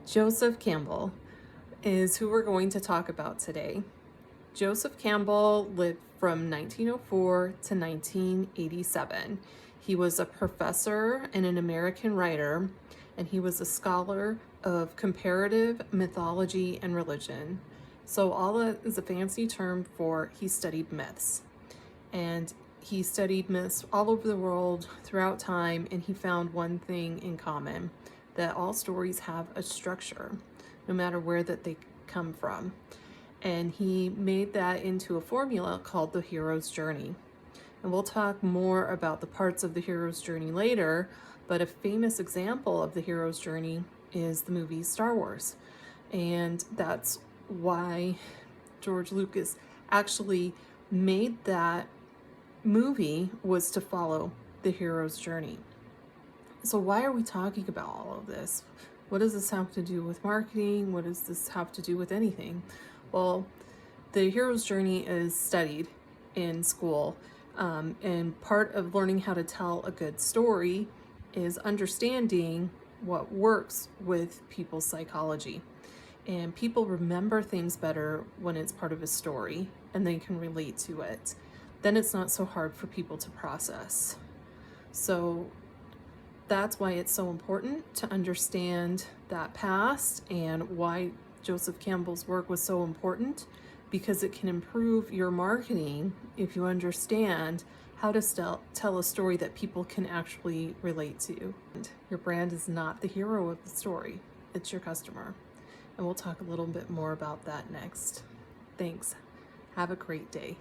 Joseph Campbell is who we're going to talk about today. Joseph Campbell lived from 1904 to 1987. He was a professor and an American writer, and he was a scholar of comparative mythology and religion. So all that is a fancy term for he studied myths. And he studied myths all over the world throughout time, and he found one thing in common, that all stories have a structure, no matter where that they come from. And he made that into a formula called the hero's journey. And we'll talk more about the parts of the hero's journey later, but a famous example of the hero's journey is the movie Star Wars. And that's why George Lucas actually made that movie, was to follow the hero's journey. So why are we talking about all of this? What does this have to do with marketing? What does this have to do with anything? Well, the hero's journey is studied in school, and part of learning how to tell a good story is understanding what works with people's psychology. And people remember things better when it's part of a story and they can relate to it. Then it's not so hard for people to process. So that's why it's so important to understand that past, and why Joseph Campbell's work was so important, because it can improve your marketing if you understand how to tell a story that people can actually relate to. Your brand is not the hero of the story, it's your customer. And we'll talk a little bit more about that next. Thanks. Have a great day.